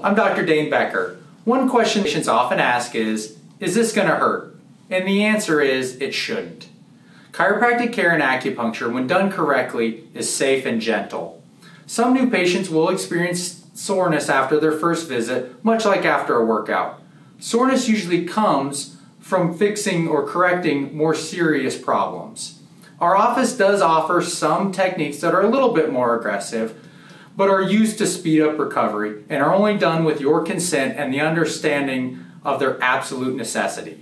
I'm Dr. Dane Becker. One question patients often ask is this going to hurt? And the answer is, it shouldn't. Chiropractic care and acupuncture, when done correctly, is safe and gentle. Some new patients will experience soreness after their first visit, much like after a workout. Soreness usually comes from fixing or correcting more serious problems. Our office does offer some techniques that are a little bit more aggressive, but are used to speed up recovery and are only done with your consent and the understanding of their absolute necessity.